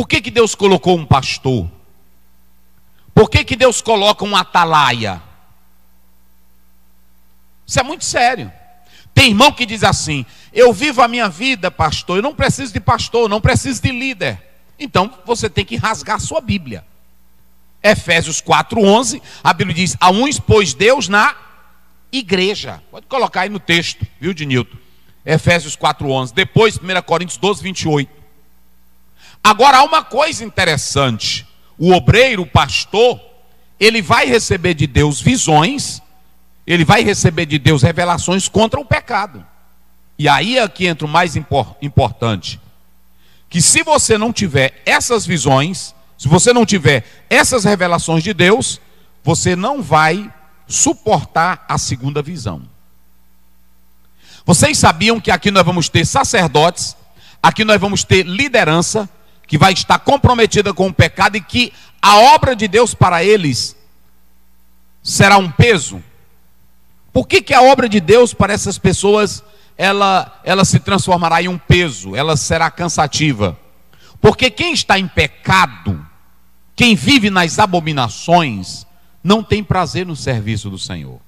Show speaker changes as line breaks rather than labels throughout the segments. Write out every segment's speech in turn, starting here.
Por que Deus colocou um pastor? Por que Deus coloca um atalaia? Isso é muito sério. Tem irmão que diz assim: eu vivo a minha vida, pastor, eu não preciso de pastor, não preciso de líder. Então você tem que rasgar a sua Bíblia. Efésios 4:11, a Bíblia diz: a uns pôs Deus na igreja. Pode colocar aí no texto, viu, Dinilton? Efésios 4:11. Depois 1 Coríntios 12:28. Agora há uma coisa interessante. O obreiro, o pastor, ele vai receber de Deus visões, ele vai receber de Deus revelações contra o pecado. E aí é que entra o mais importante. Que se você não tiver essas visões, se você não tiver essas revelações de Deus, você não vai suportar a segunda visão. Vocês sabiam que aqui nós vamos ter sacerdotes, aqui nós vamos ter liderança, que vai estar comprometida com o pecado, e que a obra de Deus para eles será um peso? Por que a obra de Deus para essas pessoas, ela se transformará em um peso, ela será cansativa? Porque quem está em pecado, quem vive nas abominações, não tem prazer no serviço do Senhor.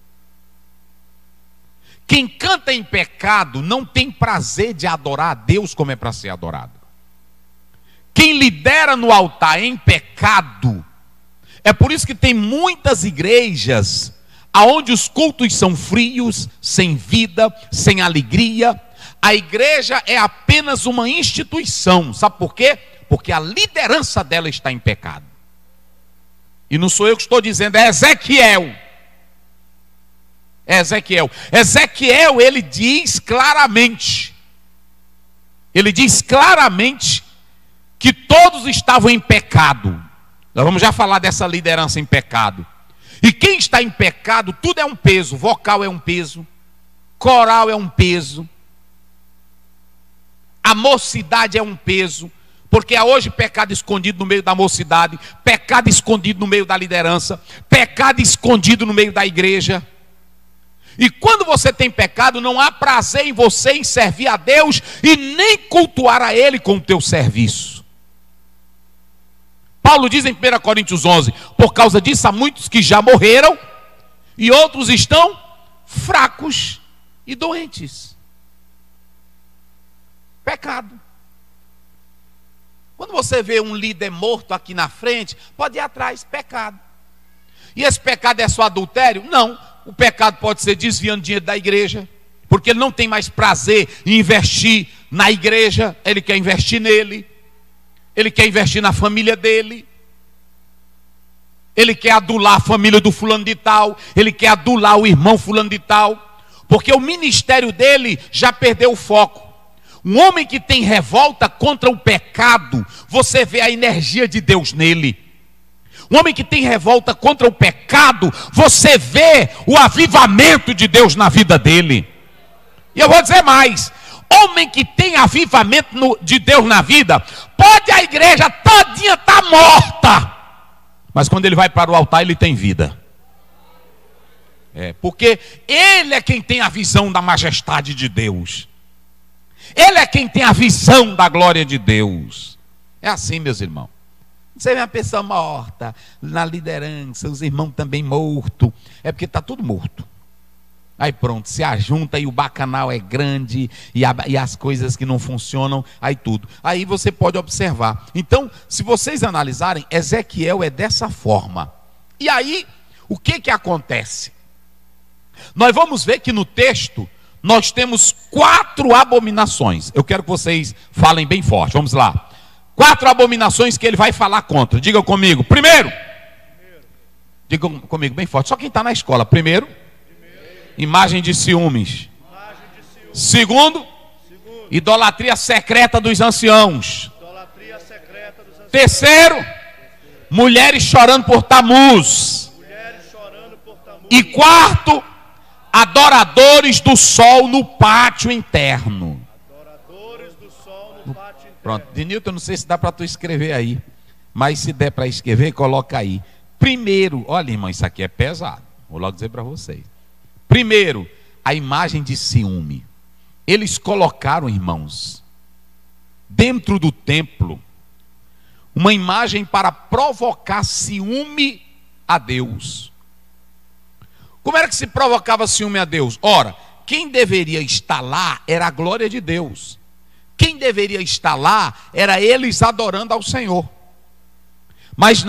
Quem canta em pecado não tem prazer de adorar a Deus como é para ser adorado. Quem lidera no altar em pecado, é por isso que tem muitas igrejas aonde os cultos são frios, sem vida, sem alegria. A igreja é apenas uma instituição. Sabe por quê? Porque a liderança dela está em pecado. E não sou eu que estou dizendo, é Ezequiel. É Ezequiel. Ezequiel, ele diz claramente. Ele diz claramente que todos estavam em pecado. Nós vamos já falar dessa liderança em pecado. E quem está em pecado, tudo é um peso. Vocal é um peso, coral é um peso, a mocidade é um peso, porque há hoje pecado escondido no meio da mocidade, pecado escondido no meio da liderança, pecado escondido no meio da igreja. E quando você tem pecado, não há prazer em você em servir a Deus e nem cultuar a Ele com o teu serviço. Paulo diz em 1 Coríntios 11, por causa disso há muitos que já morreram e outros estão fracos e doentes. Pecado. Quando você vê um líder morto aqui na frente, pode ir atrás, pecado. E esse pecado é só adultério? Não. O pecado pode ser desviando dinheiro da igreja, porque ele não tem mais prazer em investir na igreja, ele quer investir nele. Ele quer investir na família dele. Ele quer adular a família do fulano de tal. Ele quer adular o irmão fulano de tal. Porque o ministério dele já perdeu o foco. Um homem que tem revolta contra o pecado, você vê a energia de Deus nele. Um homem que tem revolta contra o pecado, você vê o avivamento de Deus na vida dele. E eu vou dizer mais. Homem que tem avivamento de Deus na vida, pode a igreja todinha estar morta, mas quando ele vai para o altar, ele tem vida. Porque ele é quem tem a visão da majestade de Deus. Ele é quem tem a visão da glória de Deus. É assim, meus irmãos. Você vê uma pessoa morta na liderança, os irmãos também mortos, é porque está tudo morto. Aí pronto, se ajunta e o bacanal é grande e as coisas que não funcionam, aí tudo. Aí você pode observar. Então, se vocês analisarem, Ezequiel é dessa forma. E aí, o que acontece? Nós vamos ver que no texto, nós temos 4 abominações. Eu quero que vocês falem bem forte, vamos lá. 4 abominações que ele vai falar contra. Diga comigo. Primeiro. Diga comigo bem forte, só quem está na escola. Primeiro. Imagem de ciúmes. Segundo, idolatria secreta dos anciãos. Terceiro, mulheres chorando por Tamuz. E quarto, adoradores do sol no pátio interno. Pronto, Dinilton, eu não sei se dá para tu escrever aí, mas se der para escrever, coloca aí. Primeiro, olha, irmão, isso aqui é pesado. Vou logo dizer para vocês. Primeiro, a imagem de ciúme. Eles colocaram, irmãos, dentro do templo, uma imagem para provocar ciúme a Deus. Como era que se provocava ciúme a Deus? Ora, quem deveria estar lá era a glória de Deus. Quem deveria estar lá era eles adorando ao Senhor. Mas